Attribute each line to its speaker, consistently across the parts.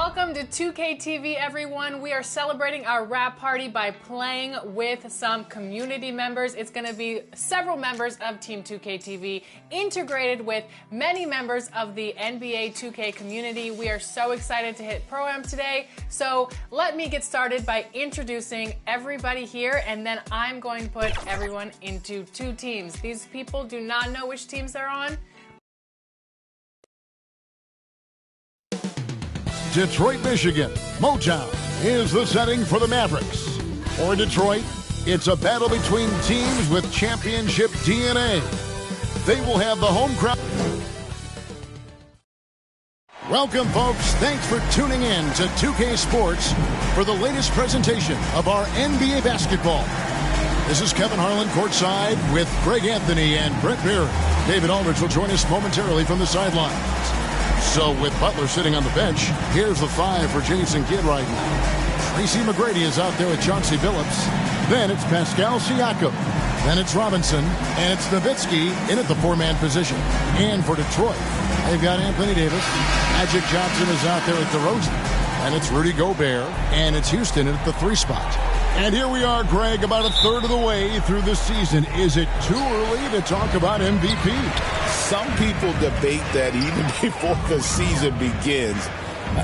Speaker 1: Welcome to 2K TV, everyone. We are celebrating our wrap party by playing with some community members. It's going to be several members of Team 2K TV integrated with many members of the NBA 2K community. We are so excited to hit Pro-Am today. So let me get started by introducing everybody here, and then I'm going to put everyone into two teams. These people do not know which teams they're on.
Speaker 2: Detroit, Michigan. Motown is the setting for the Mavericks. For Detroit, it's a battle between teams with championship DNA. They will have the home crowd. Welcome, folks. Thanks for tuning in to 2K Sports for the latest presentation of our NBA basketball. This is Kevin Harlan courtside with Greg Anthony and Brett Beard. David Aldridge will join us momentarily from the sidelines. So with Butler sitting on the bench, here's the five for Jason Kidd right now. Tracy McGrady is out there with Chauncey Billups. Then it's Pascal Siakam. Then it's Robinson. And it's Nowitzki in at the four-man position. And for Detroit, they've got Anthony Davis. Magic Johnson is out there at DeRozan. And it's Rudy Gobert. And it's Houston at the three spot. And here we are, Greg, about a third of the way through the season. Is it too early to talk about MVP?
Speaker 3: Some people debate that even before the season begins.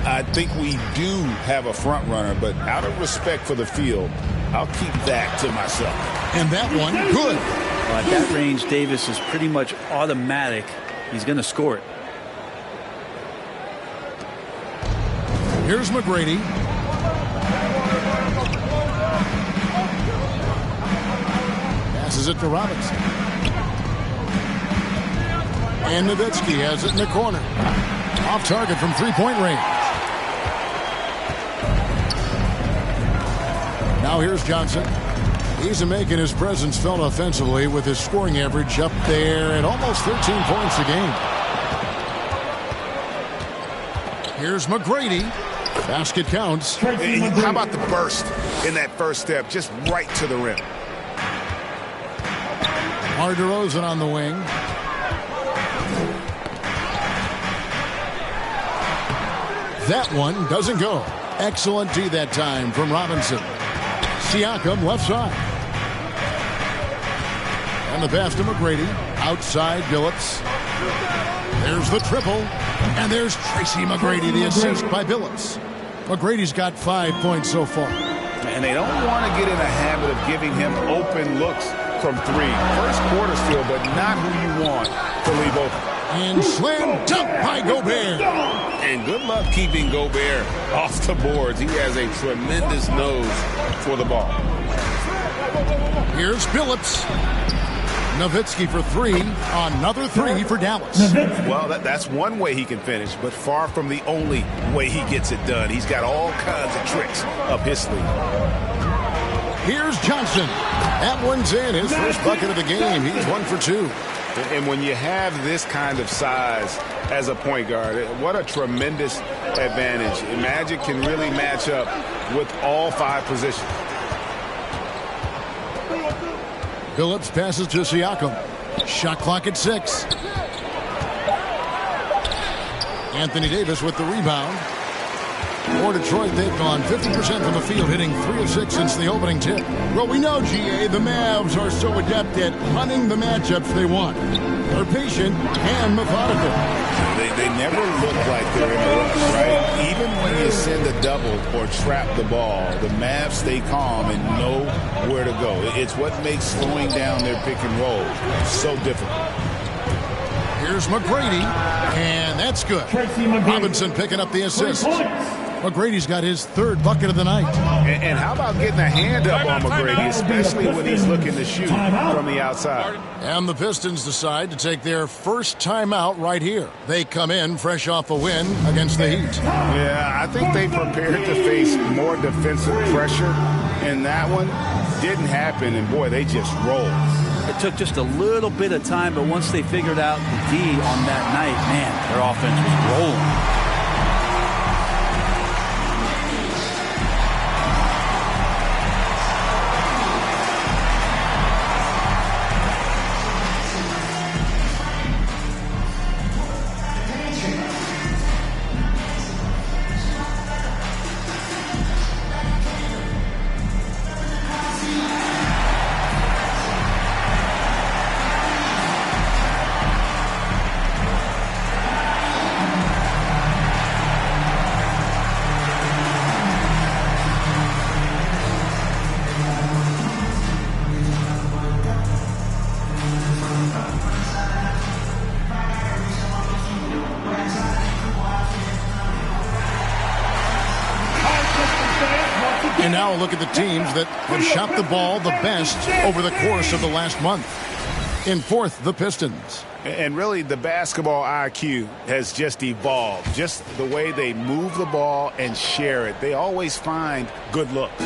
Speaker 3: I think we do have a front runner, but out of respect for the field, I'll keep that to myself.
Speaker 2: And that one, good.
Speaker 4: Well, at that range, Davis is pretty much automatic. He's going to score it.
Speaker 2: Here's McGrady. Passes it to Robinson. And Nowitzki has it in the corner. Off target from three-point range. Now here's Johnson. He's making his presence felt offensively with his scoring average up there at almost 13 points a game. Here's McGrady. Basket counts.
Speaker 3: How about the burst in that first step, just right to the rim?
Speaker 2: DeRozan on the wing. That one doesn't go. Excellent D that time from Robinson. Siakam left side. And the pass to McGrady. Outside Billups. There's the triple. And there's Tracy McGrady, the assist by Billups. McGrady's got 5 points so far.
Speaker 3: And they don't want to get in a habit of giving him open looks from three. First quarter still, but not who you want to leave open.
Speaker 2: And slam dunk by Gobert.
Speaker 3: And good luck keeping Gobert off the boards. He has a tremendous nose for the ball.
Speaker 2: Here's Billups. Nowitzki for three. Another three for Dallas.
Speaker 3: Well, that's one way he can finish, but far from the only way he gets it done. He's got all kinds of tricks up his sleeve.
Speaker 2: Here's Johnson. That one's in. His first bucket of the game. He's 1 for 2.
Speaker 3: And when you have this kind of size as a point guard, what a tremendous advantage. Magic can really match up with all five positions.
Speaker 2: Billups passes to Siakam. Shot clock at 6. Anthony Davis with the rebound. For Detroit, they've gone 50% from the field, hitting 3 of 6 since the opening tip. Well, we know, GA, the Mavs are so adept at hunting the matchups they want. They're patient and methodical.
Speaker 3: They never look like they're in a rush, right? Even when you send a double or trap the ball, the Mavs stay calm and know where to go. It's what makes slowing down their pick and roll so difficult.
Speaker 2: Here's McGrady, and that's good. Robinson picking up the assist. McGrady's got his third bucket of the night.
Speaker 3: And how about getting a hand up on McGrady, especially when he's looking to shoot from the outside.
Speaker 2: And the Pistons decide to take their first timeout right here. They come in fresh off a win against the Heat.
Speaker 3: Yeah, I think they prepared to face more defensive pressure, and that one didn't happen, and boy, they just rolled.
Speaker 4: It took just a little bit of time, but once they figured out the D on that night, man, their offense was rolling.
Speaker 2: And now a look at the teams that have shot the ball the best over the course of the last month. In fourth, the Pistons.
Speaker 3: And really, the basketball IQ has just evolved. Just the way they move the ball and share it. They always find good looks.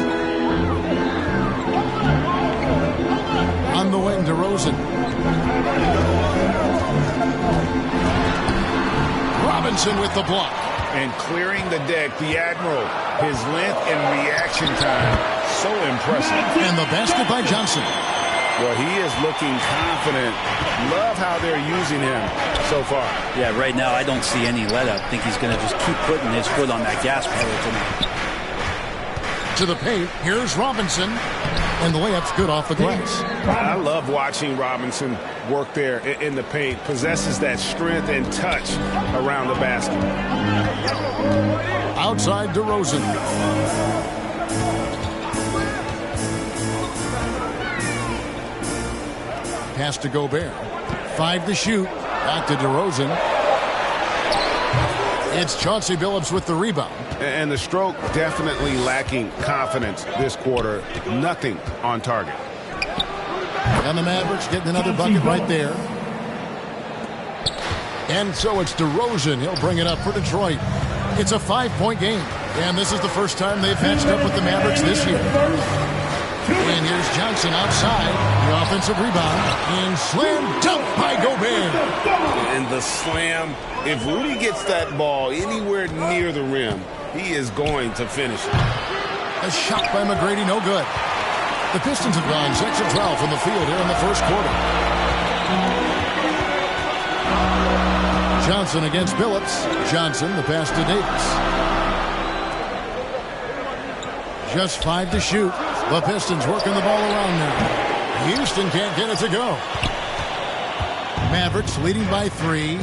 Speaker 2: On the wing, DeRozan. Robinson with the block.
Speaker 3: And clearing the deck, the Admiral. His length and reaction time, so impressive.
Speaker 2: And the basket by Johnson.
Speaker 3: Well, he is looking confident. Love how they're using him so far.
Speaker 4: Yeah, right now I don't see any let up. I think he's going to just keep putting his foot on that gas pedal tonight.
Speaker 2: To the paint, here's Robinson. And the layup's good off the glass.
Speaker 3: I love watching Robinson work there in the paint. Possesses that strength and touch around the basket.
Speaker 2: Outside DeRozan. Pass to Gobert. 5 to shoot. Back to DeRozan. It's Chauncey Billups with the rebound.
Speaker 3: And the stroke definitely lacking confidence this quarter. Nothing on target.
Speaker 2: And the Mavericks getting another bucket right there. And so it's DeRozan. He'll bring it up for Detroit. It's a 5-point game. And this is the first time they've matched up with the Mavericks this year. And here's Johnson outside. The offensive rebound. And slam dunk by Gobert.
Speaker 3: And the slam. If Rudy gets that ball anywhere near the rim, he is going to finish it.
Speaker 2: A shot by McGrady, no good. The Pistons have gone 6 of 12 from the field here in the first quarter. Johnson against Billups. Johnson, the pass to Davis. Just 5 to shoot. The Pistons working the ball around now. Houston can't get it to go. Mavericks leading by 3.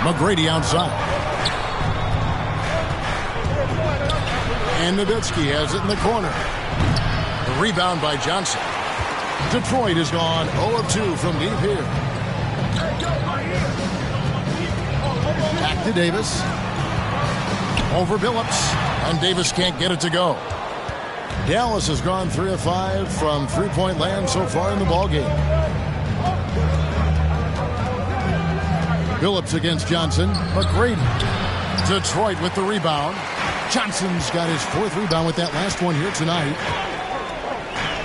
Speaker 2: McGrady outside. And Nowitzki has it in the corner. The rebound by Johnson. Detroit has gone 0 of 2 from deep here. Back to Davis. Over Billups. And Davis can't get it to go. Dallas has gone 3 of 5 from three-point land so far in the ballgame. Billups against Johnson. McGrady. Detroit with the rebound. Johnson's got his 4th rebound with that last one here tonight.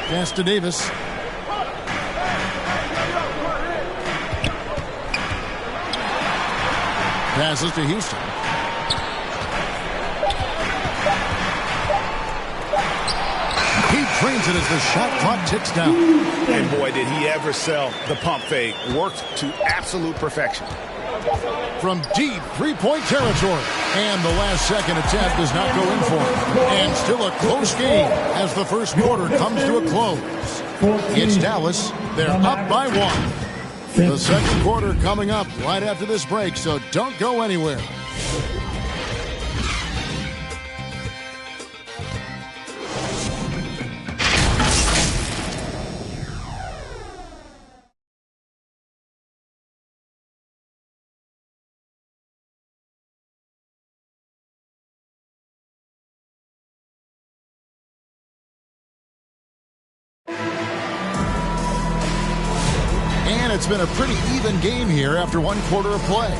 Speaker 2: Pass to Davis. Passes to Houston. He trains it as the shot clock ticks down.
Speaker 3: And boy, did he ever sell the pump fake. Worked to absolute perfection.
Speaker 2: From deep three-point territory. And the last second attempt does not go in for him. And still a close game as the first quarter comes to a close. It's Dallas. They're up by 1. The second quarter coming up right after this break, so don't go anywhere. And it's been a pretty even game here after 1 quarter of play.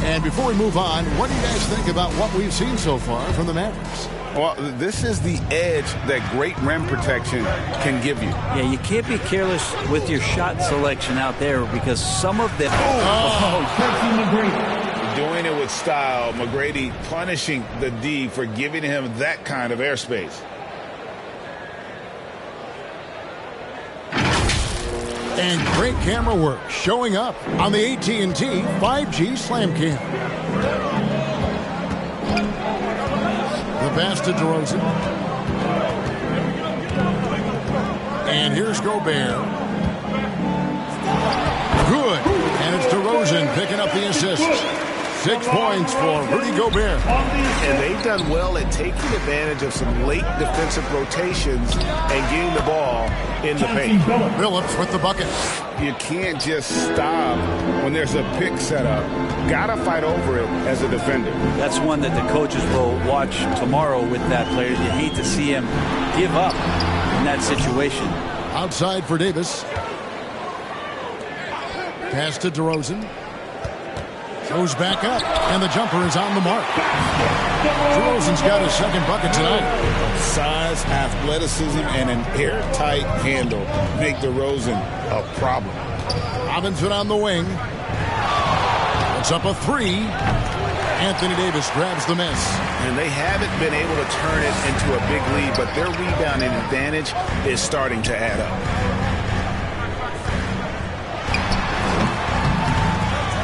Speaker 2: And before we move on, what do you guys think about what we've seen so far from the Mavericks?
Speaker 3: Well, this is the edge that great rim protection can give you.
Speaker 4: Yeah, you can't be careless with your shot selection out there because some of them...
Speaker 3: Doing it with style. McGrady punishing the D for giving him that kind of airspace.
Speaker 2: And great camera work showing up on the AT&T 5G Slam Cam. The pass to DeRozan. And here's Gobert. Good. And it's DeRozan picking up the assist. 6 points for Rudy Gobert.
Speaker 3: And they've done well at taking advantage of some late defensive rotations and getting the ball in the paint.
Speaker 2: Billups with the bucket.
Speaker 3: You can't just stop when there's a pick set up, gotta fight over it as a defender.
Speaker 4: That's one that the coaches will watch tomorrow with that player. You hate to see him give up in that situation.
Speaker 2: Outside for Davis. Pass to DeRozan. Goes back up, and the jumper is on the mark. DeRozan's got his second bucket tonight.
Speaker 3: Size, athleticism, and an airtight handle make DeRozan a problem.
Speaker 2: Robinson on the wing. It's up a three. Anthony Davis grabs the miss.
Speaker 3: And they haven't been able to turn it into a big lead, but their rebounding advantage is starting to add up.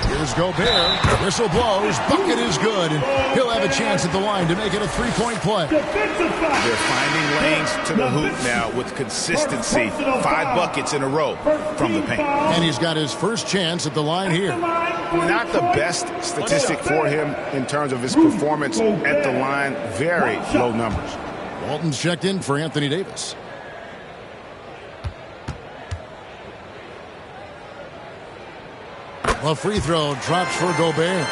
Speaker 2: Here's Gobert. Whistle blows. Bucket is good. And he'll have a chance at the line to make it a three-point play.
Speaker 3: They're finding lanes to the hoop now with consistency. 5 buckets in a row from the paint.
Speaker 2: And he's got his first chance at the line here.
Speaker 3: Not the best statistic for him in terms of his performance at the line. Very low numbers.
Speaker 2: Walton's checked in for Anthony Davis. A free throw drops for Gobert.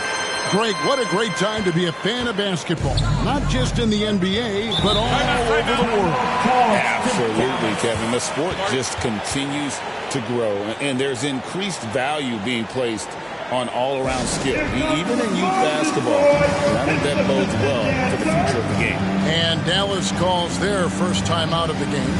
Speaker 2: Greg, what a great time to be a fan of basketball. Not just in the NBA, but all over the world.
Speaker 3: Absolutely, Kevin. The sport just continues to grow, and there's increased value being placed on all-around skill, even in youth basketball. I think that bodes well for the future of the game.
Speaker 2: And Dallas calls their first time out of the game.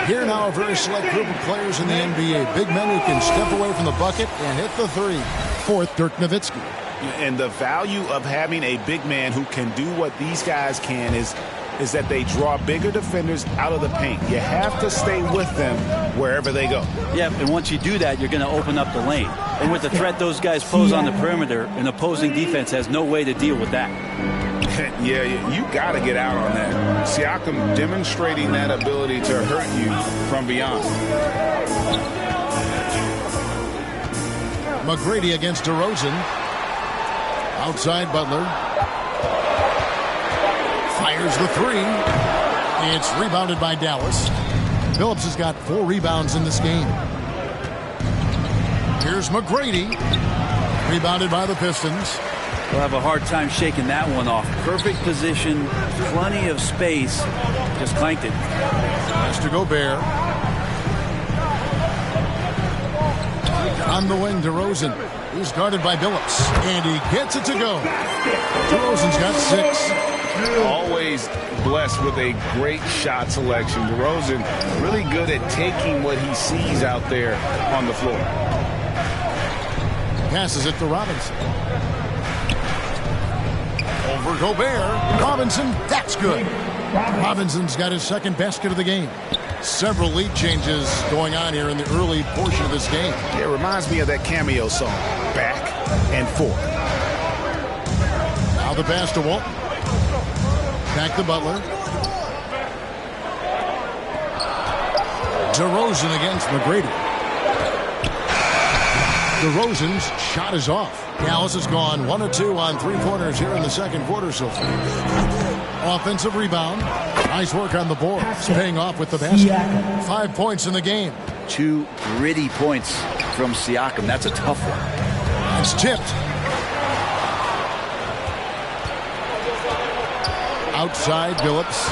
Speaker 2: Here now, a very select group of players in the NBA. Big men who can step away from the bucket and hit the three. Fourth, Dirk Nowitzki.
Speaker 3: And the value of having a big man who can do what these guys can is that they draw bigger defenders out of the paint. You have to stay with them wherever they go.
Speaker 4: Yeah, and once you do that, you're going to open up the lane. And with the threat those guys pose on the perimeter, an opposing defense has no way to deal with that.
Speaker 3: Yeah, you got to get out on that. Siakam demonstrating that ability to hurt you from beyond.
Speaker 2: McGrady against DeRozan. Outside Butler. Fires the three. It's rebounded by Dallas. Phillips has got 4 rebounds in this game. Here's McGrady. Rebounded by the Pistons.
Speaker 4: We'll have a hard time shaking that one off. Perfect position, plenty of space. Just clanked it.
Speaker 2: Pass to Gobert. On the wing, DeRozan. He's guarded by Phillips. And he gets it to go. DeRozan's got 6.
Speaker 3: Always blessed with a great shot selection. DeRozan really good at taking what he sees out there on the floor.
Speaker 2: Passes it to Robinson. Over Gobert. Robinson, that's good. Robinson's got his second basket of the game. Several lead changes going on here in the early portion of this game.
Speaker 3: It reminds me of that cameo song, Back and Forth.
Speaker 2: Now the pass to Walton. Back to Butler. DeRozan against McGrady. DeRozan's shot is off. Dallas has gone 1 of 2 on 3-pointers here in the second quarter so far. Offensive rebound. Nice work on the board. It's paying off with the basket. 5 points in the game.
Speaker 4: 2 gritty points from Siakam. That's a tough one.
Speaker 2: It's tipped. Outside Phillips.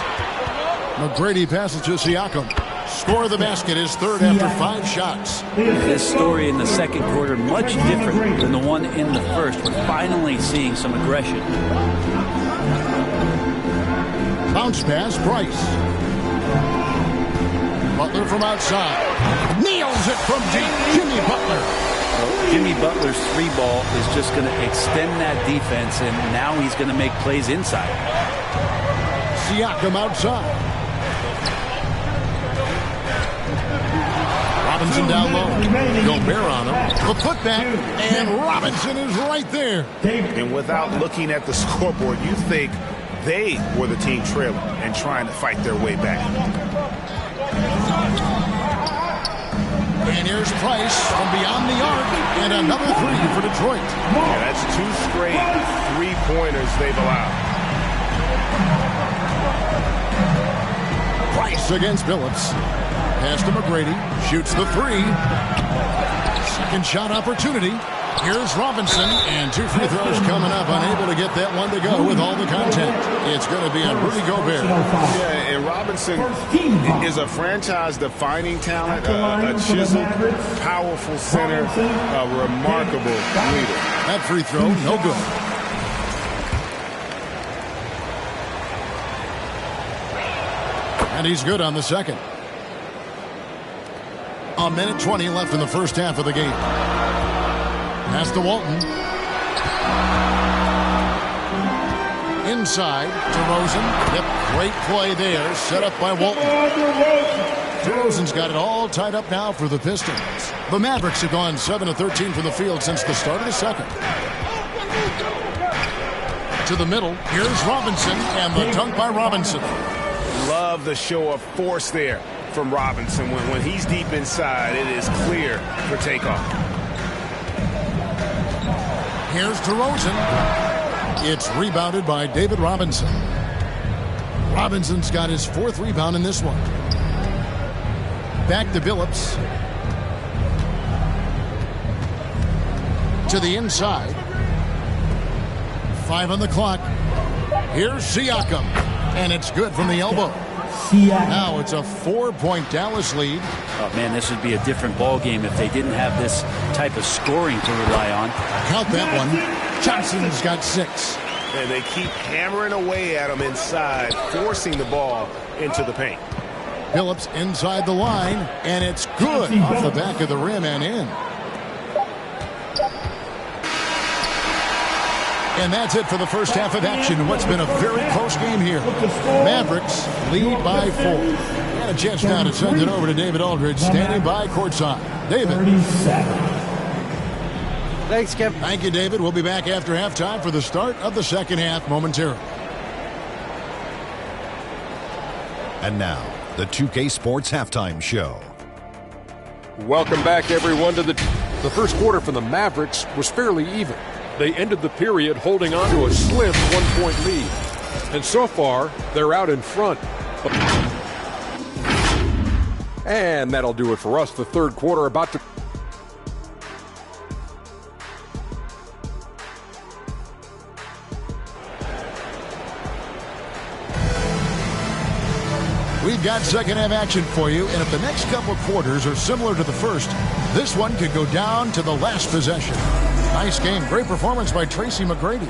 Speaker 2: McGrady passes to Siakam. Score of the basket is third after 5 shots.
Speaker 4: This story in the second quarter much different than the one in the first. We're finally seeing some aggression.
Speaker 2: Bounce pass, Price. Butler from outside. Nails it from deep. Jimmy Butler.
Speaker 4: Well, Jimmy Butler's three ball is just going to extend that defense, and now he's going to make plays inside.
Speaker 2: Siakam outside. Robinson down low. Gobert on him. The putback, and Robinson is right there.
Speaker 3: And without looking at the scoreboard, you think they were the team trailing and trying to fight their way back.
Speaker 2: And here's Price from beyond the arc, and another three for Detroit.
Speaker 3: Yeah, that's 2 straight three-pointers they've allowed.
Speaker 2: Price against Phillips. Pass to McGrady. Shoots the three. Second shot opportunity. Here's Robinson, and 2 free throws coming up. Unable to get that one to go with all the contact. It's going to be on Rudy Gobert.
Speaker 3: Yeah, and Robinson is a franchise-defining talent, a chiseled, powerful center, a remarkable leader.
Speaker 2: That free throw, no good. And he's good on the second. 1:20 left in the first half of the game. Pass to Walton. Inside to Rosen. Yep, great play there. Set up by Walton. DeRozan's got it all tied up now for the Pistons. The Mavericks have gone 7 of 13 from the field since the start of the second. To the middle. Here's Robinson, and the dunk by Robinson.
Speaker 3: Love the show of force there from Robinson. When he's deep inside, it is clear for takeoff.
Speaker 2: Here's DeRozan. It's rebounded by David Robinson. Robinson's got his 4th rebound in this one. Back to Billups. To the inside. 5 on the clock. Here's Siakam. And it's good from the elbow. Now it's a 4-point Dallas lead.
Speaker 4: Oh, man, this would be a different ball game if they didn't have this type of scoring to rely on.
Speaker 2: Count that one. Johnson's got 6.
Speaker 3: And they keep hammering away at him inside, forcing the ball into the paint.
Speaker 2: Phillips inside the line, and it's good off the back of the rim and in. And that's it for the first half of action in what's been a very close game here. Mavericks lead by 4. And a chance now to send it over to David Aldridge, standing by courtside. David.
Speaker 5: Thanks, Kevin.
Speaker 2: Thank you, David. We'll be back after halftime for the start of the second half momentarily.
Speaker 6: And now, the 2K Sports Halftime Show.
Speaker 7: Welcome back, everyone, to the first quarter for the Mavericks was fairly even. They ended the period holding on to a slim 1-point lead. And so far, they're out in front. And that'll do it for us. The third quarter about to...
Speaker 2: We've got second half action for you, and if the next couple quarters are similar to the first, this one could go down to the last possession. Nice game. Great performance by Tracy McGrady.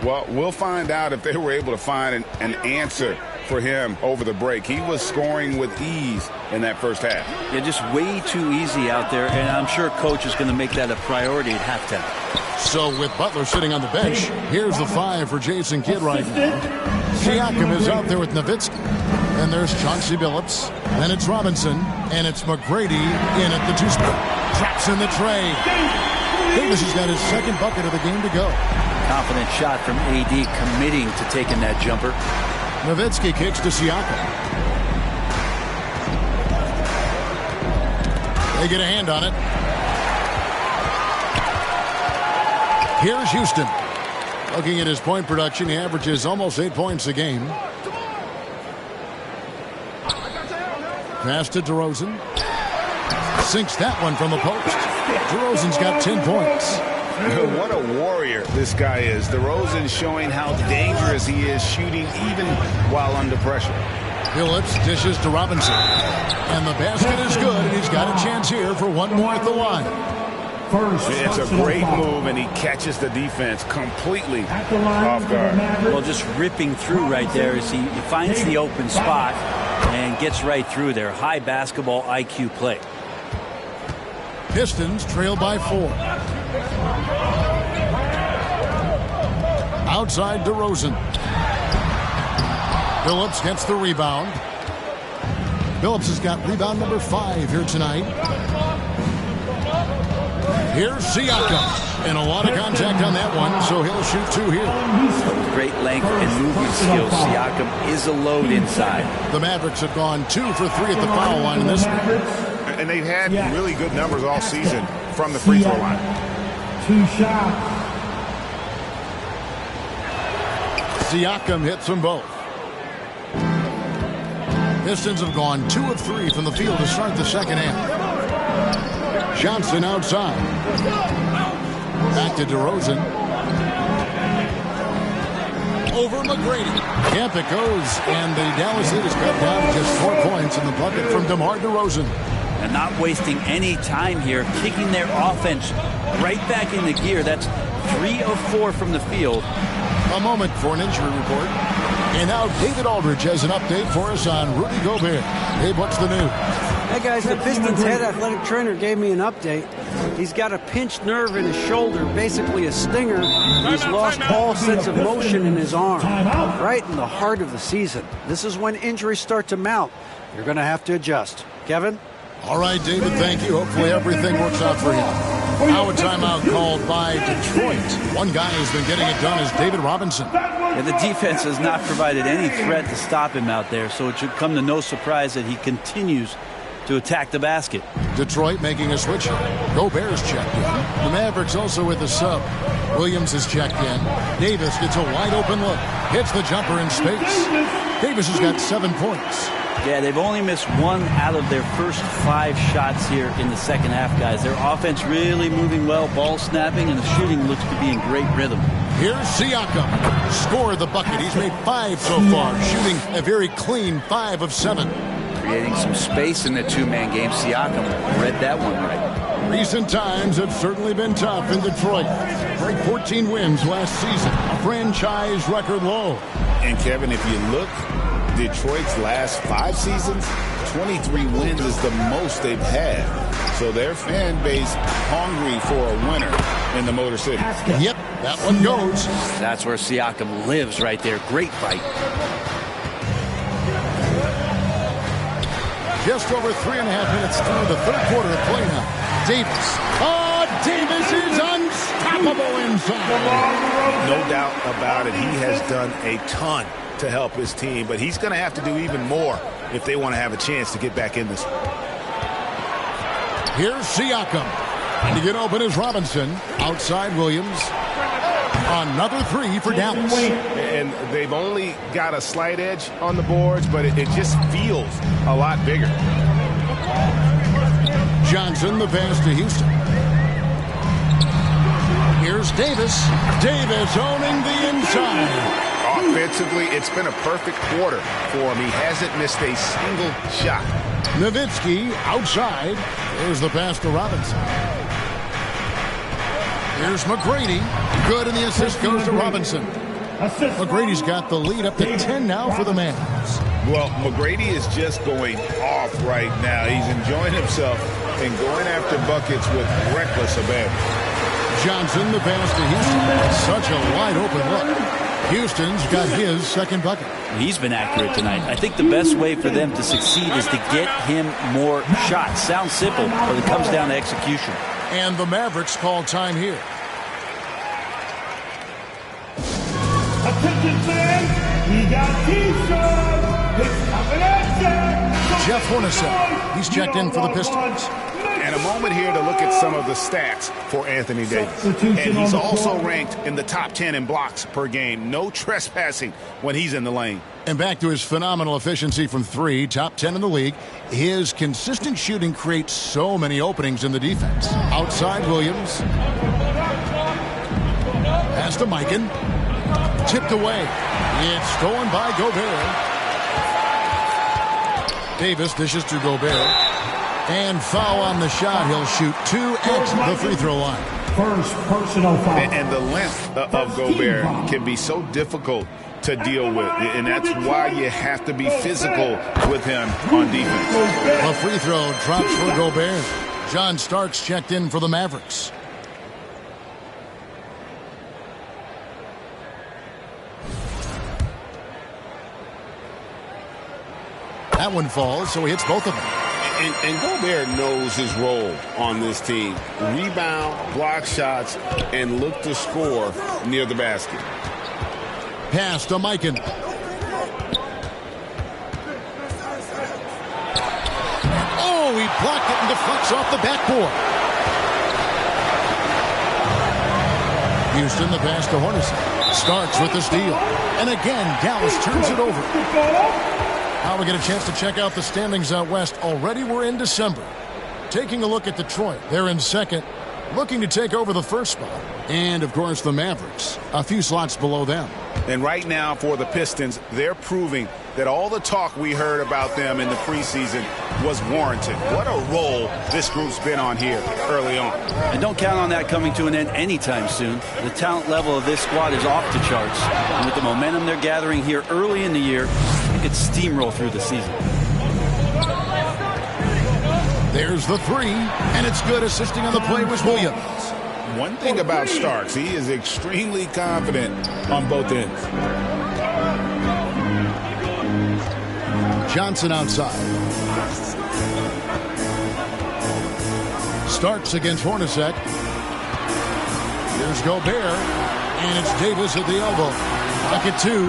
Speaker 3: Well, we'll find out if they were able to find an answer for him over the break. He was scoring with ease in that first half.
Speaker 4: Yeah, just way too easy out there, and I'm sure coach is going to make that a priority at halftime.
Speaker 2: So with Butler sitting on the bench, here's the 5 for Jason Kidd right now. Siakam is out there with Nowitzki. And there's Chauncey Billups. Then it's Robinson. And it's McGrady in at the 2 spot. Traps in the tray. Davis has got his second bucket of the game to go.
Speaker 4: Confident shot from AD, committing to taking that jumper.
Speaker 2: Nowitzki kicks to Siakam. They get a hand on it. Here's Houston. Looking at his point production, he averages almost 8 points a game. Pass to DeRozan. Sinks that one from the post. DeRozan's got 10 points.
Speaker 3: What a warrior this guy is. DeRozan showing how dangerous he is shooting even while under pressure.
Speaker 2: Phillips dishes to Robinson. And the basket is good, and he's got a chance here for one more at the line.
Speaker 3: It's a great move, and he catches the defense completely off guard.
Speaker 4: Well, just ripping through right there as he finds the open spot and gets right through there. High basketball IQ play.
Speaker 2: Pistons trail by 4. Outside DeRozan. Phillips gets the rebound. Phillips has got rebound number 5 here tonight. Here's Siakam. And a lot of contact on that one, so he'll shoot 2 here.
Speaker 4: Great length and movement skills. Siakam is a load inside.
Speaker 2: The Mavericks have gone 2 for 3 at the foul line in this one.
Speaker 3: And they've had really good numbers all season from the free throw line.
Speaker 5: 2 shots.
Speaker 2: Siakam hits them both. Pistons have gone 2 of 3 from the field to start the second half. Johnson outside. Back to DeRozan. Over McGrady. Camp it goes, and the Dallas lead is cut down to just 4 points in the bucket from DeMar DeRozan.
Speaker 4: And not wasting any time here, kicking their offense right back into gear. That's 3 of 4 from the field.
Speaker 2: A moment for an injury report. And now David Aldridge has an update for us on Rudy Gobert. Dave, what's the news?
Speaker 8: Hey guys, the Pistons head athletic trainer gave me an update. He's got a pinched nerve in his shoulder, basically a stinger. He's lost all sense of motion in his arm, right in the heart of the season. This is when injuries start to mount. You're going to have to adjust. Kevin?
Speaker 2: All right, David, thank you. Hopefully everything works out for him. Now a timeout called by Detroit. One guy who's been getting it done is David Robinson.
Speaker 4: Yeah, the defense has not provided any threat to stop him out there, so it should come to no surprise that he continues to attack the basket.
Speaker 2: Detroit making a switch. Gobert's checked in. The Mavericks also with a sub. Williams is checked in. Davis gets a wide open look. Hits the jumper in space. Davis has got 7 points.
Speaker 4: Yeah, they've only missed 1 out of their first 5 shots here in the second half, guys. Their offense really moving well, ball snapping, and the shooting looks to be in great rhythm.
Speaker 2: Here's Siakam. Scored the bucket. He's made 5 so far, shooting a very clean 5 of 7.
Speaker 4: Creating some space in the 2-man game. Siakam read that one right.
Speaker 2: Recent times have certainly been tough in Detroit. Break 14 wins last season, a franchise record low.
Speaker 3: And Kevin, if you look, Detroit's last 5 seasons, 23 wins is the most they've had. So their fan base hungry for a winner in the Motor City.
Speaker 2: Yep, that one goes.
Speaker 4: That's where Siakam lives right there. Great fight.
Speaker 2: Just over 3.5 minutes through the third quarter of play now. Davis. Oh, Davis is unstoppable inside.
Speaker 3: No doubt about it. He has done a ton to help his team, but he's going to have to do even more if they want to have a chance to get back in this.
Speaker 2: Here's Siakam. And to get open is Robinson. Outside Williams. Another 3 for Dallas.
Speaker 3: And they've only got a slight edge on the boards, but it just feels a lot bigger.
Speaker 2: Johnson, the pass to Houston. Here's Davis. Davis owning the inside.
Speaker 3: Offensively, it's been a perfect quarter for him. He hasn't missed a single shot.
Speaker 2: Nowitzki outside. There's the pass to Robinson. Here's McGrady. Good, and the assist goes to Robinson. McGrady's got the lead up to 10 now for the Mavs.
Speaker 3: Well, McGrady is just going off right now. He's enjoying himself and going after buckets with reckless abandon.
Speaker 2: Johnson, the pass to Houston. Such a wide open look. Houston's got his second bucket.
Speaker 4: He's been accurate tonight. I think the best way for them to succeed is to get him more shots. Sounds simple, but it comes down to execution.
Speaker 2: And the Mavericks call time here.
Speaker 5: Attention fans, we got T-shirts. It's coming at you.
Speaker 2: Jeff Hornacek, he's checked in for the Pistons.
Speaker 3: And a moment here to look at some of the stats for Anthony Davis. And he's also ranked in the top 10 in blocks per game. No trespassing when he's in the lane.
Speaker 2: And back to his phenomenal efficiency from 3, top 10 in the league. His consistent shooting creates so many openings in the defense. Outside Williams. Pass to Mikan. Tipped away. It's stolen by Gobert. Davis dishes to Gobert. And foul on the shot. He'll shoot 2 at the free throw line.
Speaker 5: First personal foul.
Speaker 3: And the length of Gobert can be so difficult to deal with. And that's why you have to be physical with him on defense.
Speaker 2: A free throw drops for Gobert. John Starks checked in for the Mavericks. That one falls, so he hits both of them.
Speaker 9: And Gobert knows his role on this team. Rebound, block shots, and look to score near the basket.
Speaker 2: Pass to Mikan. Oh, he blocked it and deflects off the backboard. Houston, the pass to Hornacek. Starks with the steal. And again, Dallas turns it over. Now we get a chance to check out the standings out west. Already we're in December. Taking a look at Detroit. They're in second, looking to take over the first spot. And, of course, the Mavericks, a few slots below them.
Speaker 3: And right now for the Pistons, they're proving that all the talk we heard about them in the preseason was warranted. What a role this group's been on here early on.
Speaker 4: And don't count on that coming to an end anytime soon. The talent level of this squad is off the charts. And with the momentum they're gathering here early in the year, you could steamroll through the season.
Speaker 2: There's the three, and it's good. Assisting on the play was Williams.
Speaker 3: One thing about Starks, he is extremely confident on both ends.
Speaker 2: Johnson outside. Starks against Hornacek. Here's Gobert, and it's Davis at the elbow. Bucket 2,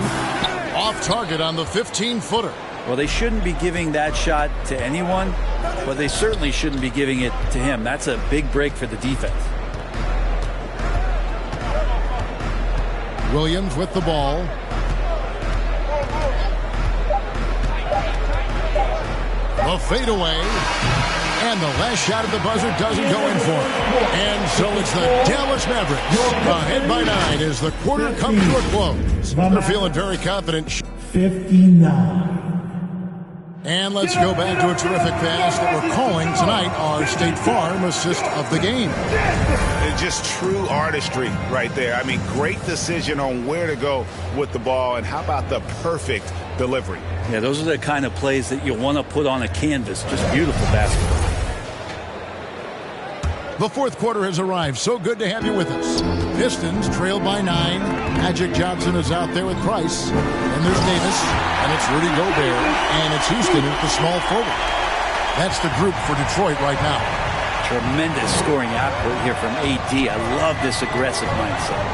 Speaker 2: off target on the 15-footer.
Speaker 4: Well, they shouldn't be giving that shot to anyone, but they certainly shouldn't be giving it to him. That's a big break for the defense.
Speaker 2: Williams with the ball. A fadeaway. And the last shot at the buzzer doesn't go in for it. And so it's the Dallas Mavericks ahead by 9 as the quarter comes to a close. They're feeling very confident.
Speaker 5: 59.
Speaker 2: And let's go back to a terrific pass that we're calling tonight our State Farm assist of the game.
Speaker 3: It's just true artistry right there. I mean, great decision on where to go with the ball, and how about the perfect delivery?
Speaker 4: Yeah, those are the kind of plays that you want to put on a canvas. Just beautiful basketball.
Speaker 2: The fourth quarter has arrived. So good to have you with us. Pistons trail by 9. Magic Johnson is out there with Price. And there's Davis. And it's Rudy Gobert. And it's Houston at the small forward. That's the group for Detroit right now.
Speaker 4: Tremendous scoring output here from AD. I love this aggressive mindset.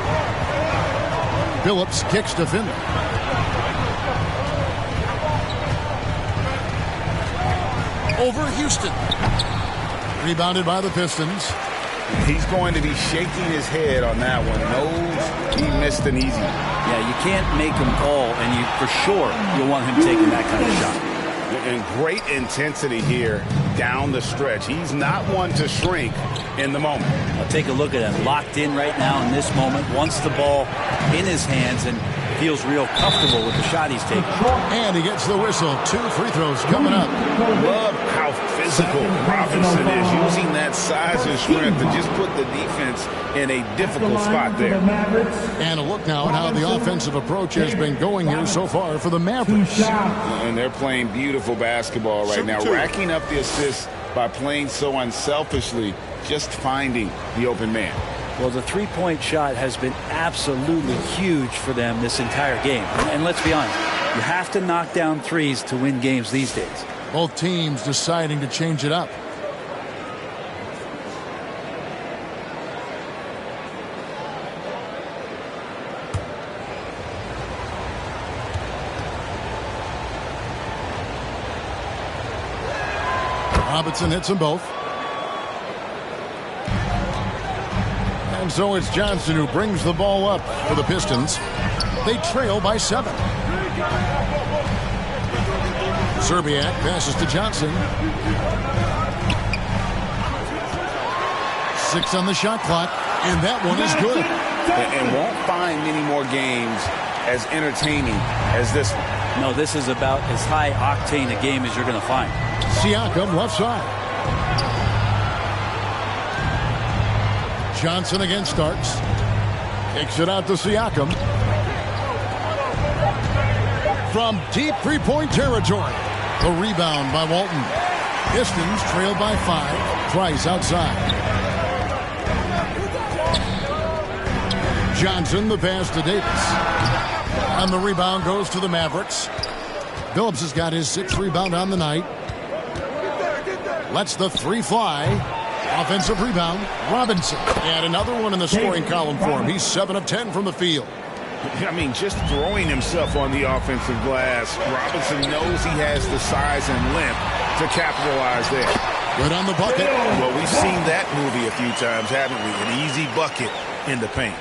Speaker 2: Phillips kicks to Finley. Over Houston. Rebounded by the Pistons.
Speaker 3: He's going to be shaking his head on that one. Knows he missed an easy one.
Speaker 4: Yeah, you can't make him call, and you for sure you'll want him taking that kind of shot.
Speaker 3: And great intensity here down the stretch. He's not one to shrink in the moment.
Speaker 4: Now take a look at him. Locked in right now in this moment. Wants the ball in his hands and feels real comfortable with the shot he's taking.
Speaker 2: And he gets the whistle. 2 free throws coming up.
Speaker 3: Love how physical Robinson is, using that size and strength to just put the defense in a difficult spot there.
Speaker 2: And a look now at how the offensive approach has been going here so far for the Mavericks.
Speaker 3: And they're playing beautiful basketball right now, racking up the assists by playing so unselfishly, just finding the open man.
Speaker 4: Well, the three-point shot has been absolutely huge for them this entire game. And let's be honest, you have to knock down threes to win games these days.
Speaker 2: Both teams deciding to change it up. Robinson hits them both. And so it's Johnson who brings the ball up for the Pistons. They trail by 7. Serbiak passes to Johnson. 6 on the shot clock, and that one is good.
Speaker 3: And won't find many more games as entertaining as this one.
Speaker 4: No, this is about as high octane a game as you're going to find.
Speaker 2: Siakam left side. Johnson again starts. Kicks it out to Siakam. From deep three-point territory. The rebound by Walton. Pistons trail by 5. Price outside. Johnson, the pass to Davis. And the rebound goes to the Mavericks. Phillips has got his 6th rebound on the night. Lets the 3 fly. Offensive rebound, Robinson. And another one in the scoring column for him. He's 7 of 10 from the field.
Speaker 3: I mean, just throwing himself on the offensive glass. Robinson knows he has the size and length to capitalize there.
Speaker 2: Good on the bucket.
Speaker 3: Well, we've seen that movie a few times, haven't we? An easy bucket in the paint.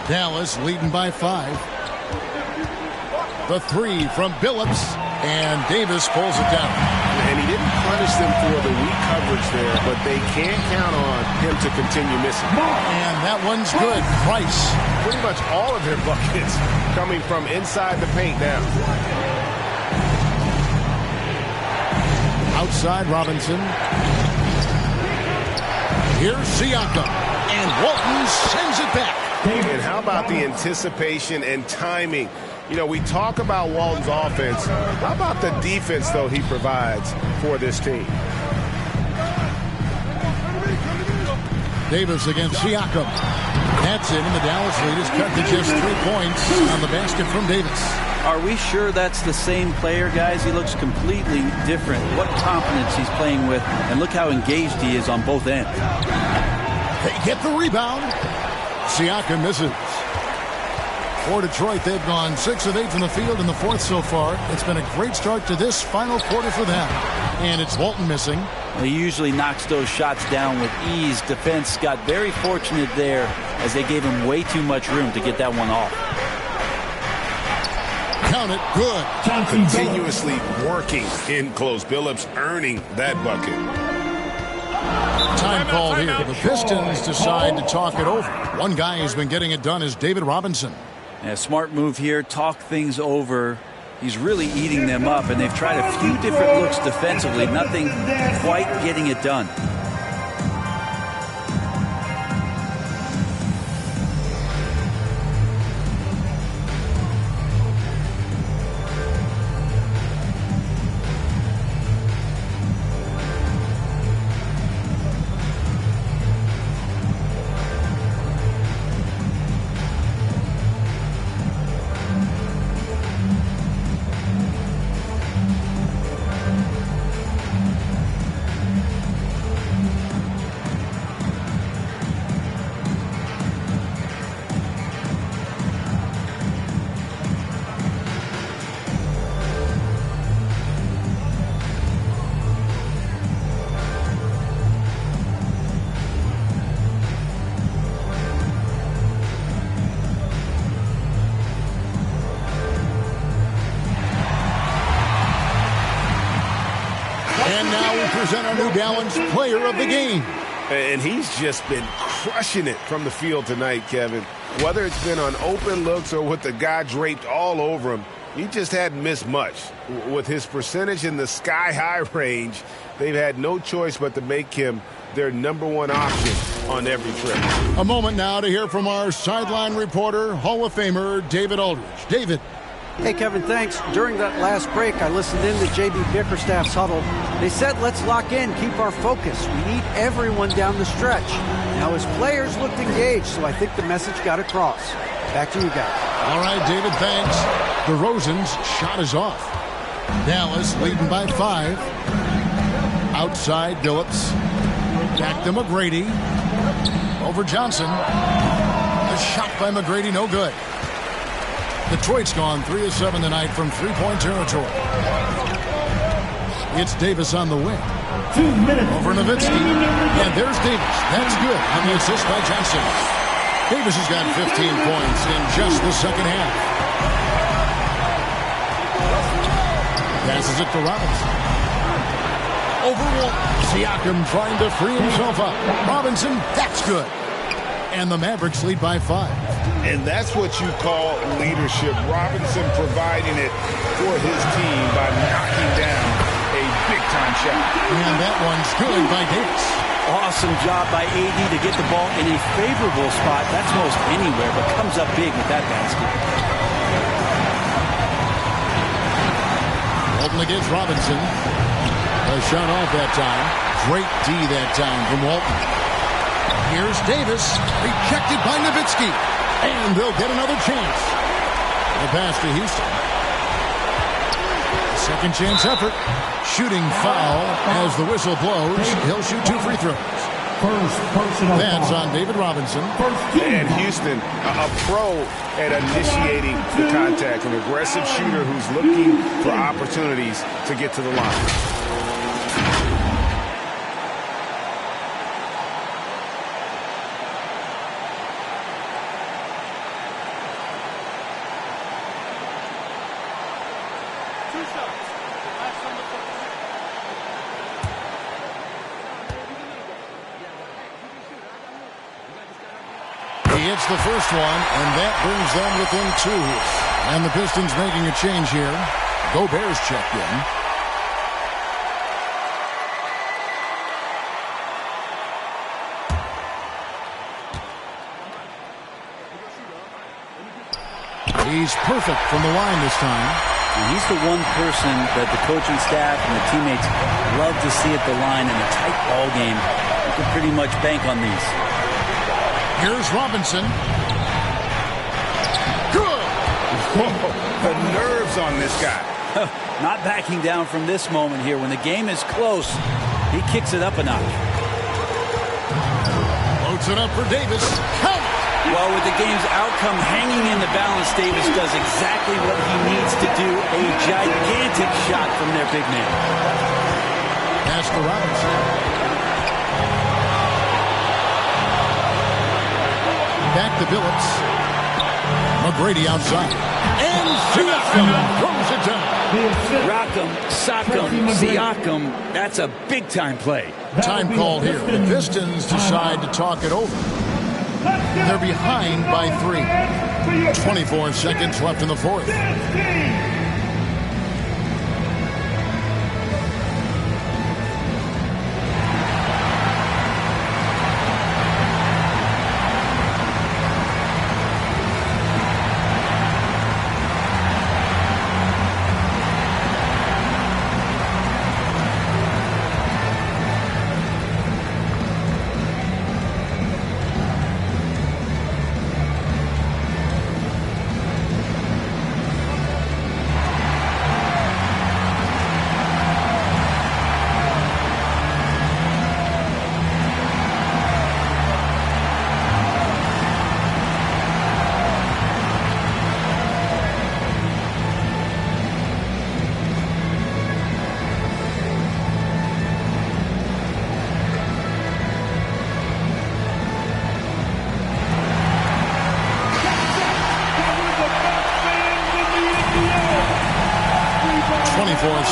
Speaker 2: Dallas leading by 5. The 3 from Phillips, and Davis pulls it down.
Speaker 9: And he didn't punish them for the weak coverage there, but they can't count on him to continue missing.
Speaker 2: And that one's good. Price.
Speaker 9: Pretty much all of their buckets coming from inside the paint now.
Speaker 2: Outside Robinson. Here's Siakam. And Walton sends it back.
Speaker 9: And how about the anticipation and timing? You know, we talk about Walton's offense. How about the defense, though, he provides for this team?
Speaker 2: Davis against Siakam. That's it, and the Dallas lead is cut to just 3 points on the basket from Davis.
Speaker 4: Are we sure that's the same player, guys? He looks completely different. What confidence he's playing with, and look how engaged he is on both ends.
Speaker 2: They get the rebound. Siakam misses. For Detroit, they've gone 6 of 8 from the field in the 4th so far. It's been a great start to this final quarter for them. And it's Walton missing.
Speaker 4: He usually knocks those shots down with ease. Defense got very fortunate there as they gave him way too much room to get that one off.
Speaker 2: Count it. Good.
Speaker 9: Continuously working in close. Phillips earning that bucket.
Speaker 2: Time called here. The Pistons decide to talk it over. One guy who's been getting it done is David Robinson.
Speaker 4: Yeah, smart move here. Talk things over. He's really eating them up, and they've tried a few different looks defensively. Nothing quite getting it done.
Speaker 2: And now we present our New Balance Player of the Game.
Speaker 9: And he's just been crushing it from the field tonight, Kevin. Whether it's been on open looks or with the guy draped all over him, he just hadn't missed much. With his percentage in the sky-high range, they've had no choice but to make him their #1 option on every trip.
Speaker 2: A moment now to hear from our sideline reporter, Hall of Famer David Aldridge. David.
Speaker 8: Hey, Kevin, thanks. During that last break, I listened in to J.B. Bickerstaff's huddle. They said, let's lock in, keep our focus. We need everyone down the stretch. Now, his players looked engaged, so I think the message got across. Back to you guys.
Speaker 2: All right, David, thanks. DeRozan's shot is off. Dallas leading by 5. Outside, Phillips. Back to McGrady. Over Johnson. A shot by McGrady, no good. Detroit's gone 3 of 7 tonight from three-point territory. It's Davis on the wing.
Speaker 5: 2 minutes.
Speaker 2: Over Nowitzki. And there's Davis. That's good on the assist by Johnson. Davis has got 15 points in just the second half. Passes it to Robinson. Over Walton. Siakam trying to free himself up. Robinson, that's good. And the Mavericks lead by 5.
Speaker 9: And that's what you call leadership. Robinson providing it for his team by knocking down a big-time shot.
Speaker 2: And that one's good by Davis.
Speaker 4: Awesome job by AD to get the ball in a favorable spot. That's most anywhere, but comes up big with that basket.
Speaker 2: Walton against Robinson. A shot off that time. Great D that time from Walton. Here's Davis. Rejected by Nowitzki. And they'll get another chance. The pass to Houston. Second chance effort. Shooting foul as the whistle blows. He'll shoot 2 free throws. That's on David Robinson.
Speaker 9: And Houston, a pro at initiating the contact. An aggressive shooter who's looking for opportunities to get to the line.
Speaker 2: He hits the first one, and that brings them within 2. And the Pistons making a change here. Gobert's checked in. He's perfect from the line this time.
Speaker 4: And he's the one person that the coaching staff and the teammates love to see at the line in a tight ball game. You can pretty much bank on these.
Speaker 2: Here's Robinson. Good!
Speaker 9: Whoa, the nerves on this guy.
Speaker 4: Not backing down from this moment here. When the game is close, he kicks it up a notch.
Speaker 2: Loads it up for Davis. Count!
Speaker 4: Well, with the game's outcome hanging in the balance, Davis does exactly what he needs to do. A gigantic shot from their big man.
Speaker 2: Pass to Robinson. Back to Billups. McGrady outside. And Siakam throws it down.
Speaker 4: Rock'em, sock'em, Siakam. That's a big-time play.
Speaker 2: Time called here. The Pistons decide to talk it over. They're behind by 3. 24 seconds left in the fourth.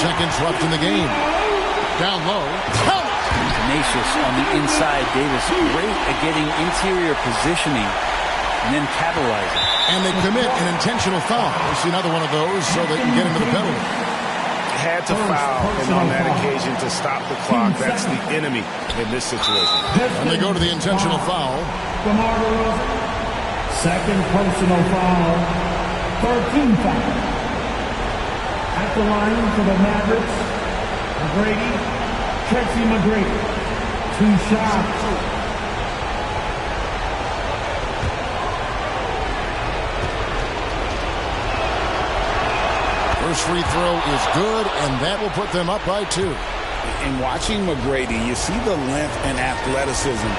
Speaker 2: Seconds left in the game. Down low.
Speaker 4: Tenacious on the inside. Davis great at getting interior positioning and then capitalizing.
Speaker 2: And they commit an intentional foul. We'll see another one of those so they can get into the penalty.
Speaker 9: Had to foul, and on that occasion to stop the clock. That's the enemy in this situation.
Speaker 2: And they go to the intentional foul.
Speaker 5: Second personal foul. 13 foul. At the line for the Mavericks, Tracy McGrady. 2 shots.
Speaker 2: First free throw is good, and that will put them up by 2.
Speaker 3: In watching McGrady, you see the length and athleticism.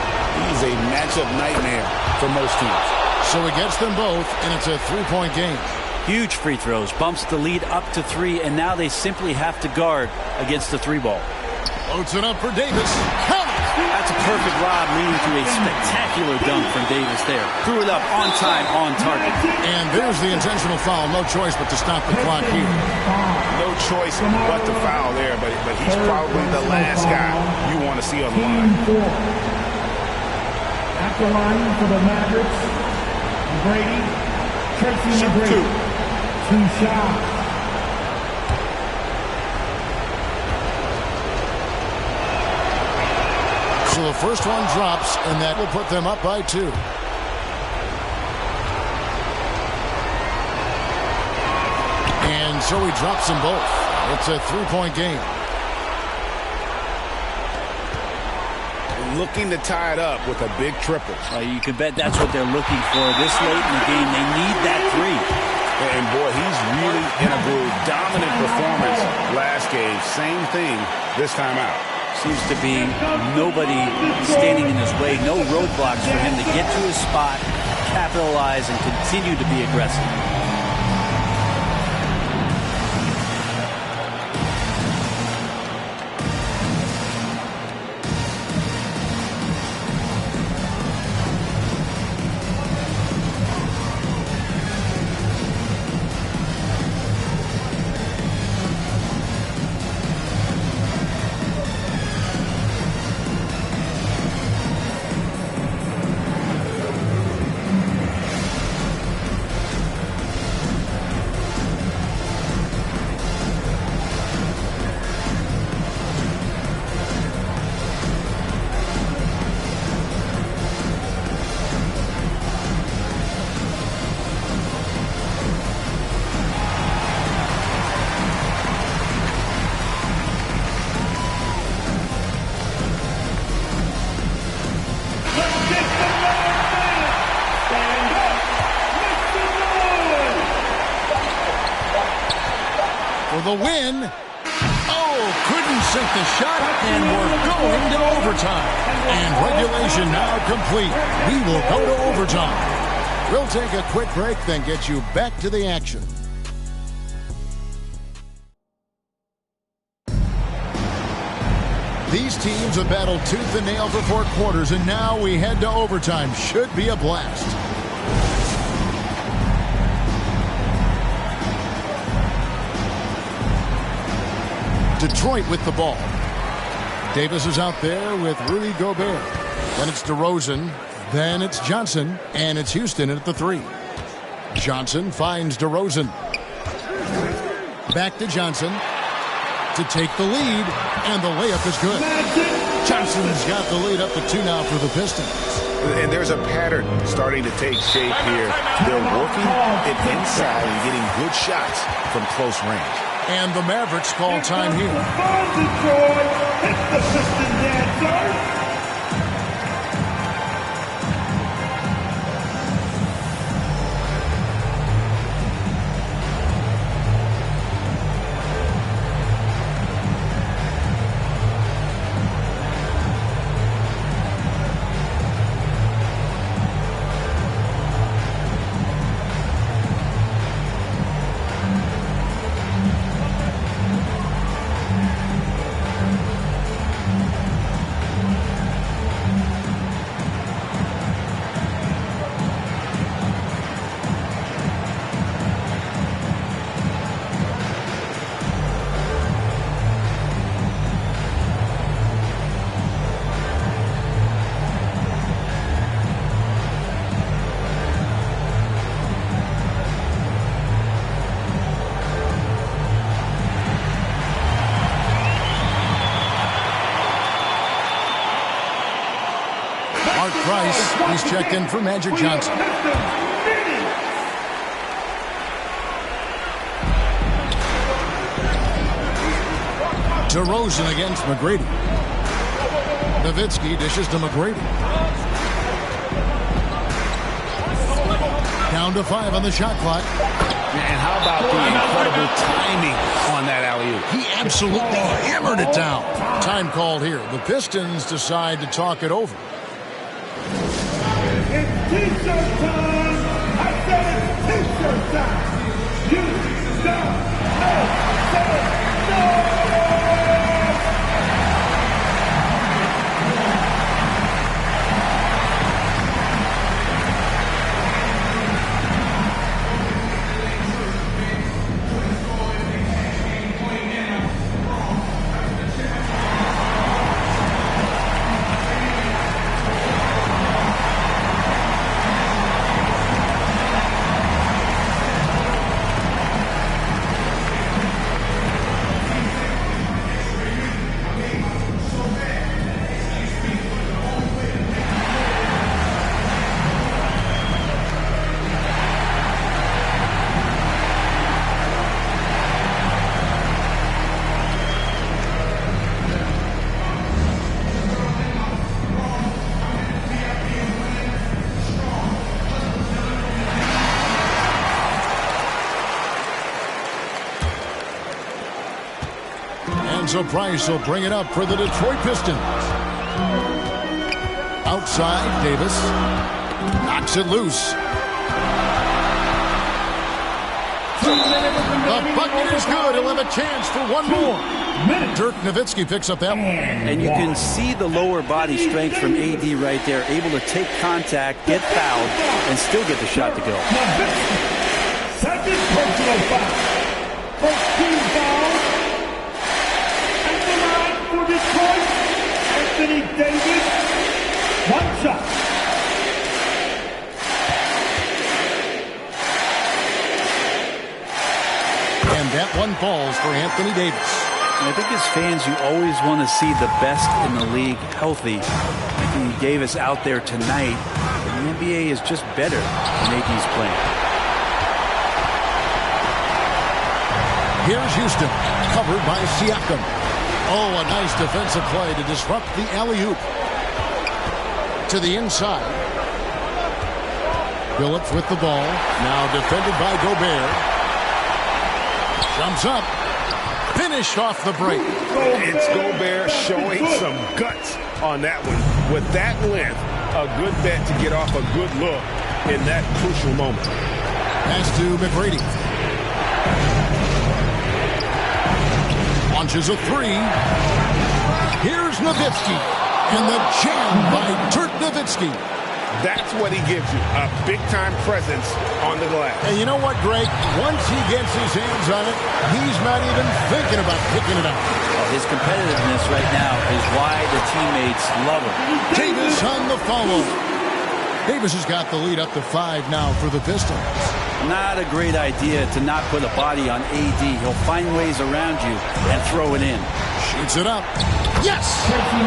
Speaker 3: He's a matchup nightmare for most teams.
Speaker 2: So he gets them both, and it's a 3-point game.
Speaker 4: Huge free throws, bumps the lead up to 3, and now they simply have to guard against the 3-ball.
Speaker 2: Loads it up for Davis. Count it!
Speaker 4: That's a perfect lob leading to a spectacular dunk from Davis there. Threw it up on time, on target.
Speaker 2: And there's the intentional foul. No choice but to stop the clock here.
Speaker 9: No choice but to foul there, but he's probably the last guy you want to see on the line.
Speaker 5: At the line for the Mavericks, Tracy McGrady. 2 shots.
Speaker 2: So so the first one drops, and that will put them up by 2. And so he drops them both. It's a 3-point game.
Speaker 3: Looking to tie it up with a big triple.
Speaker 4: You can bet that's what they're looking for this late in the game. They need that 3.
Speaker 3: And boy, he's really in a groove. Dominant performance last game. Same thing this time out.
Speaker 4: Seems to be nobody standing in his way. No roadblocks for him to get to his spot, capitalize, and continue to be aggressive.
Speaker 2: The win. Oh, couldn't sink the shot, and we're going to overtime. And regulation now complete. We will go to overtime. We'll take a quick break, then get you back to the action. These teams have battled tooth and nail for 4 quarters, and now we head to overtime. Should be a blast. Detroit with the ball. Davis is out there with Rudy Gobert. Then it's DeRozan. Then it's Johnson. And it's Houston at the 3. Johnson finds DeRozan. Back to Johnson to take the lead. And the layup is good. Johnson's got the lead up to 2 now for the Pistons.
Speaker 3: And there's a pattern starting to take shape here. They're working it inside and getting good shots from close range.
Speaker 2: And the Mavericks call time here.
Speaker 5: Detroit, it's the Pistons answer.
Speaker 2: He's checked in for Magic Johnson. DeRozan against McGrady. Nowitzki dishes to McGrady. Down to 5 on the shot clock.
Speaker 3: And how about the incredible timing on that alley-oop?
Speaker 2: He absolutely hammered it down. Time called here. The Pistons decide to talk it over.
Speaker 5: It's T-shirt time! I said it's T-shirt time! You don't know!
Speaker 2: Lorenzo Price will bring it up for the Detroit Pistons. Outside, Davis knocks it loose. The bucket is good. He'll have a chance for one more. Dirk Nowitzki picks up that one.
Speaker 4: And you can see the lower body strength from AD right there, able to take contact, get fouled, and still get the shot to go.
Speaker 5: Second personal foul. First team foul. At the line for Detroit, Anthony Davis. One shot.
Speaker 2: And that one falls for Anthony Davis.
Speaker 4: I think as fans, you always want to see the best in the league healthy. Anthony Davis out there tonight. The NBA is just better when AD's playing.
Speaker 2: Here's Houston, covered by Siakam. Oh, a nice defensive play to disrupt the alley-oop. To the inside. Phillips with the ball. Now defended by Gobert. Jumps up. Finished off the break.
Speaker 9: It's Gobert showing some guts on that one. With that length, a good bet to get off a good look in that crucial moment.
Speaker 2: Pass to McGrady. Launches a three. Here's Nowitzki. And the jam by Dirk Nowitzki.
Speaker 9: That's what he gives you, a big-time presence on the glass.
Speaker 2: And you know what, Greg? Once he gets his hands on it, he's not even thinking about picking it up.
Speaker 4: His competitiveness right now is why the teammates love him.
Speaker 2: Davis on the follow. Davis has got the lead up to 5 now for the Pistons.
Speaker 4: Not a great idea to not put a body on AD. He'll find ways around you and throw it in.
Speaker 2: Shoots it up. Yes!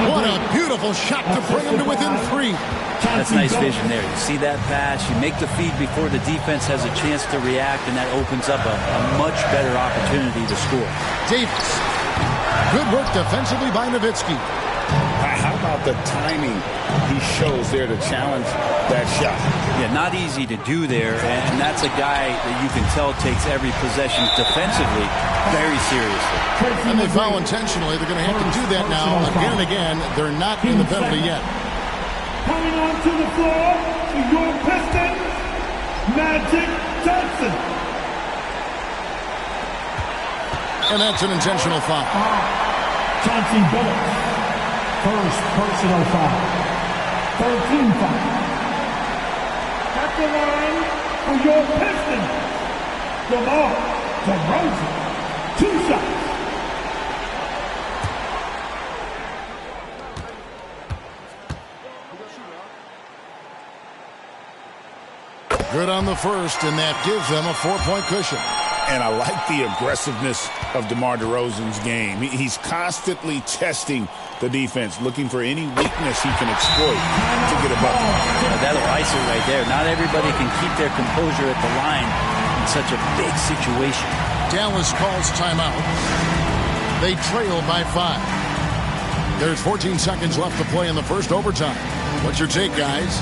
Speaker 2: What a beautiful shot to bring him to within 3.
Speaker 4: That's nice vision there. You see that pass, you make the feed before the defense has a chance to react, and that opens up a much better opportunity to score.
Speaker 2: Davis. Good work defensively by Nowitzki.
Speaker 3: How about the timing he shows there to challenge that shot?
Speaker 4: Yeah, not easy to do there, and that's a guy that you can tell takes every possession defensively very seriously.
Speaker 2: And they foul intentionally. They're going to have to do that now again and again. They're not in the penalty yet.
Speaker 5: Coming onto the floor for your Pistons, Magic Johnson.
Speaker 2: And that's an intentional foul.
Speaker 5: Chauncey Billups, first personal foul. 13 foul. At the line for your Pistons, DeMar DeRozan, 2 shots.
Speaker 2: Good on the first, and that gives them a 4-point cushion.
Speaker 3: And I like the aggressiveness of DeMar DeRozan's game. He's constantly testing the defense, looking for any weakness he can exploit to get a bucket.
Speaker 4: That'll ice it right there. Not everybody can keep their composure at the line in such a big situation.
Speaker 2: Dallas calls timeout. They trail by 5. There's 14 seconds left to play in the first overtime. What's your take, guys?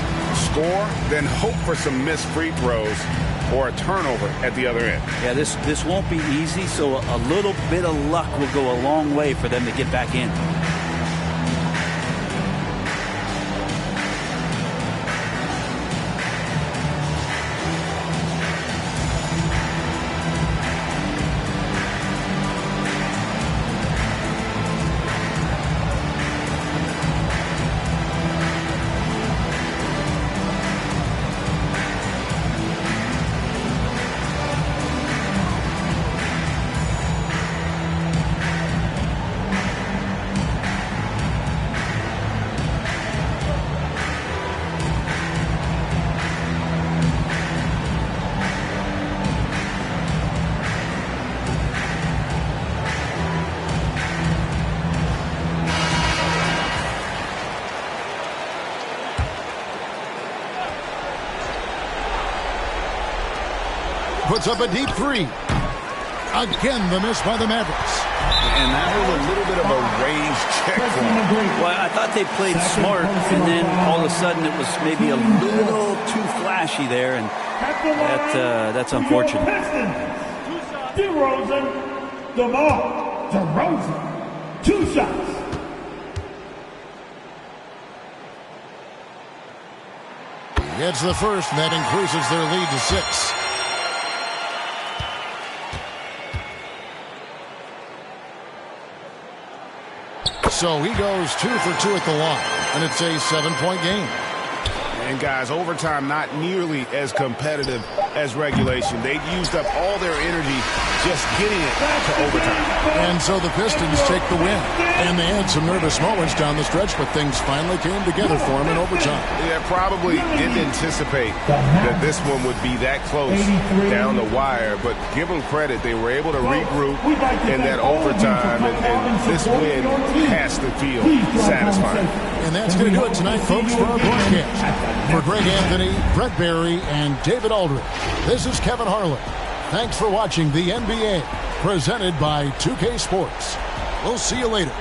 Speaker 3: Score, then hope for some missed free throws or a turnover at the other end.
Speaker 4: Yeah, this won't be easy, so a little bit of luck will go a long way for them to get back in.
Speaker 2: Puts up a deep 3. Again, the miss by the Mavericks.
Speaker 3: And that was a little bit of a raised check for him.
Speaker 4: Well, I thought they played smart, and then all of a sudden it was maybe a little too flashy there, and that's unfortunate.
Speaker 5: DeRozan, DeMar DeRozan, 2 shots.
Speaker 2: Gets the first, and that increases their lead to 6. So he goes 2 for 2 at the line, and it's a 7-point game.
Speaker 9: And guys, overtime not nearly as competitive as regulation. They used up all their energy just getting it to overtime.
Speaker 2: And so the Pistons take the win. And they had some nervous moments down the stretch, but things finally came together for them in overtime.
Speaker 9: Yeah, probably didn't anticipate that this one would be that close down the wire, but give them credit. They were able to regroup in that overtime, and this win has to feel satisfying.
Speaker 2: And that's going to do it tonight, folks, for our broadcast. For Greg Anthony, Brett Barry, and David Aldridge, this is Kevin Harlan. Thanks for watching the NBA, presented by 2K Sports. We'll see you later.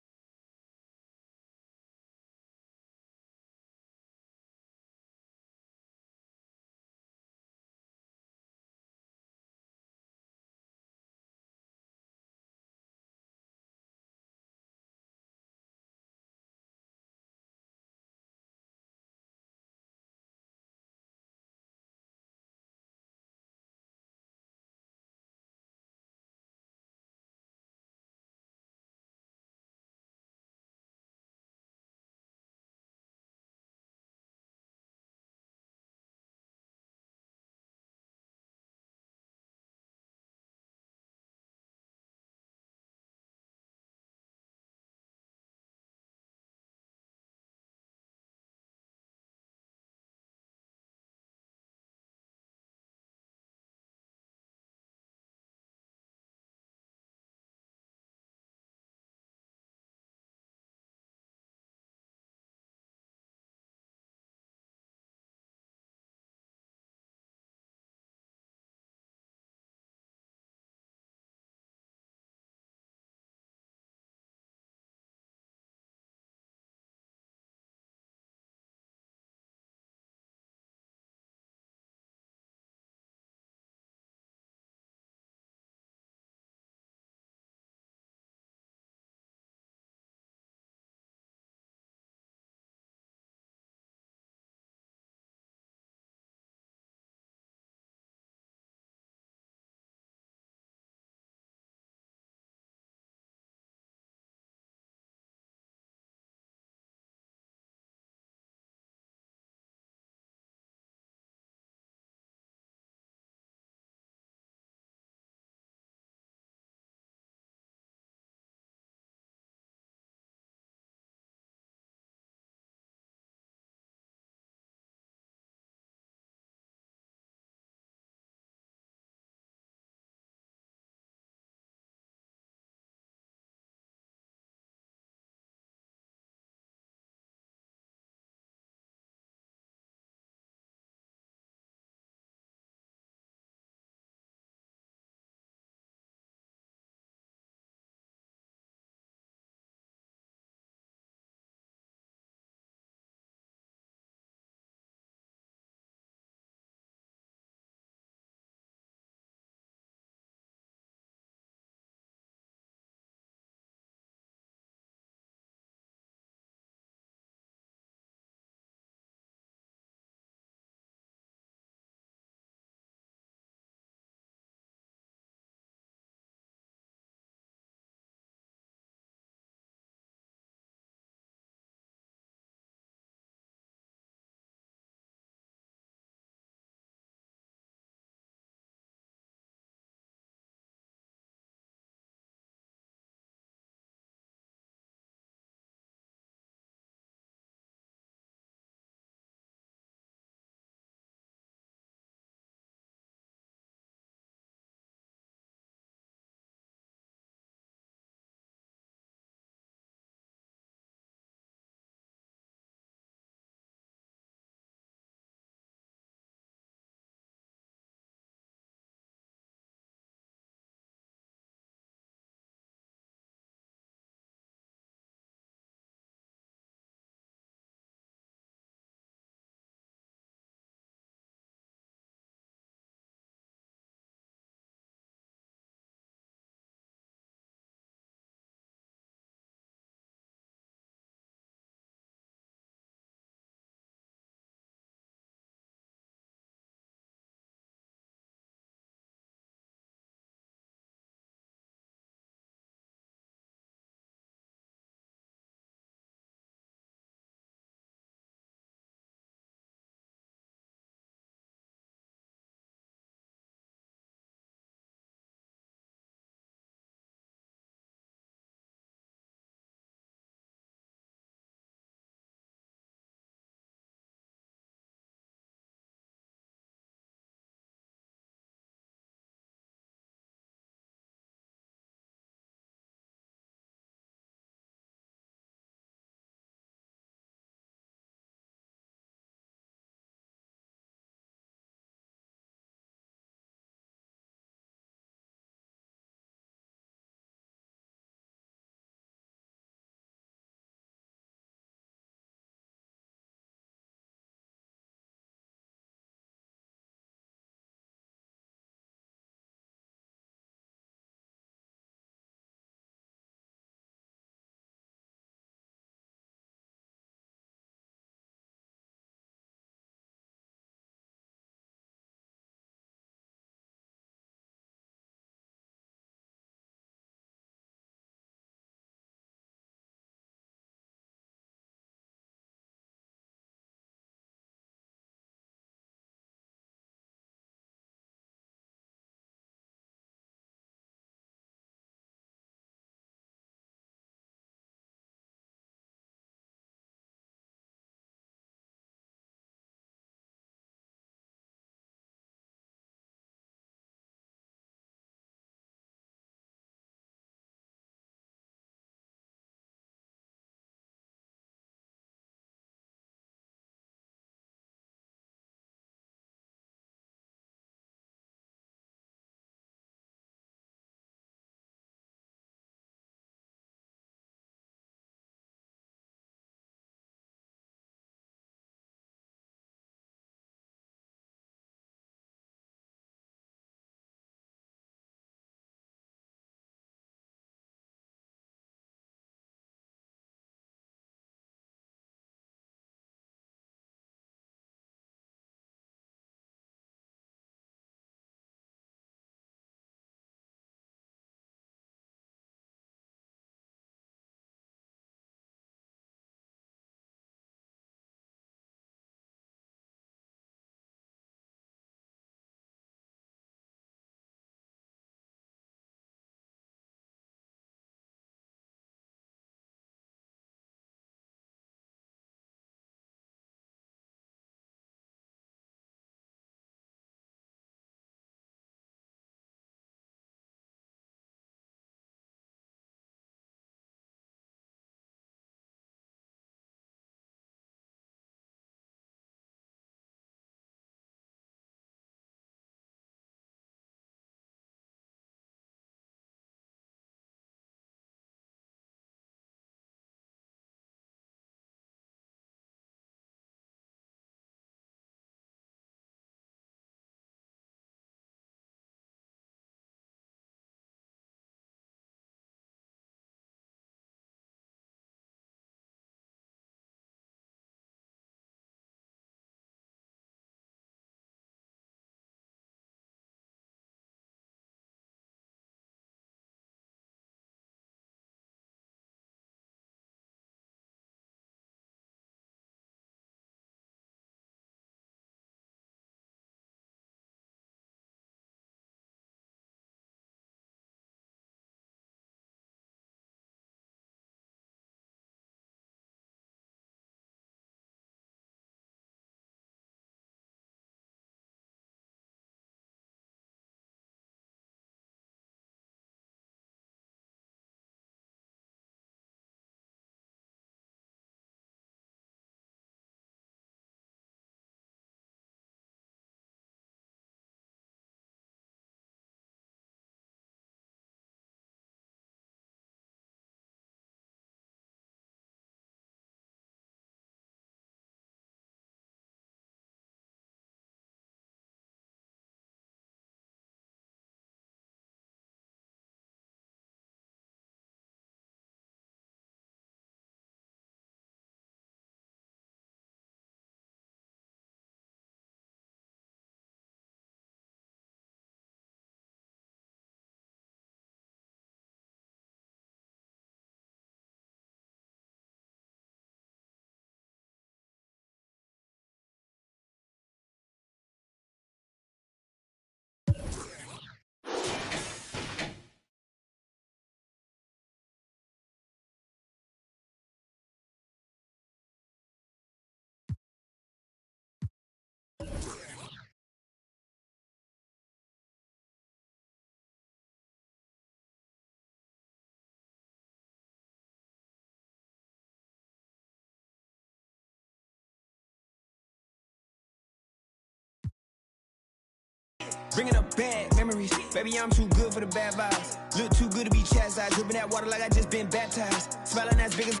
Speaker 10: Bringing up bad memories. Baby, I'm too good for the bad vibes. Look too good to be chastised. Dripping that water like I just been baptized. Smelling as big as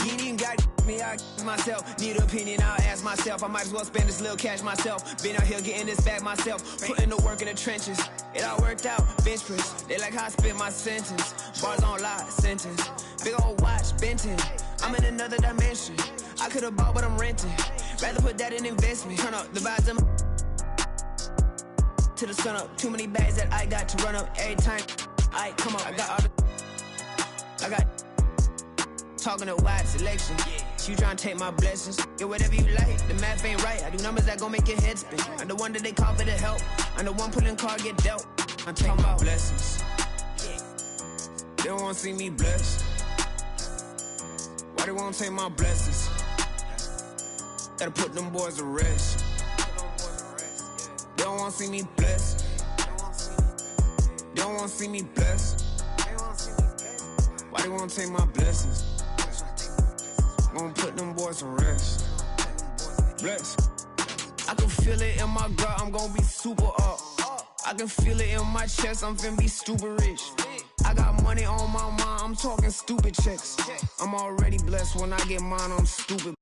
Speaker 10: you ain't even got me, I myself. Need an opinion, I'll ask myself. I might as well spend this little cash myself. Been out here getting this back myself. Putting the work in the trenches. It all worked out, bench press. They like how I spit my sentence. Bars on lie, sentence. Big old watch, Benton. I'm in another dimension. I could've bought, but I'm renting. Rather put that in investment. Turn up the vibes to the sun up. Too many bags that I got to run up every time. I come up, I got all the. I got talking a wide selection. You trying to take my blessings. Get whatever you like. The math ain't right. I do numbers that gon' make your head spin. I'm the one that they call for the help. I'm the one pulling card get dealt. I'm talking about blessings. They don't want to see me blessed. Why they won't take my blessings? Gotta put them boys to rest. They don't want to see me blessed. They don't want to see me blessed. Why they won't take my blessings? Gonna put them boys to rest. Bless. I can feel it in my gut, I'm gonna be super up. I can feel it in my chest, I'm finna be stupid rich. I got money on my mind, I'm talking stupid checks. I'm already blessed when I get mine, I'm stupid.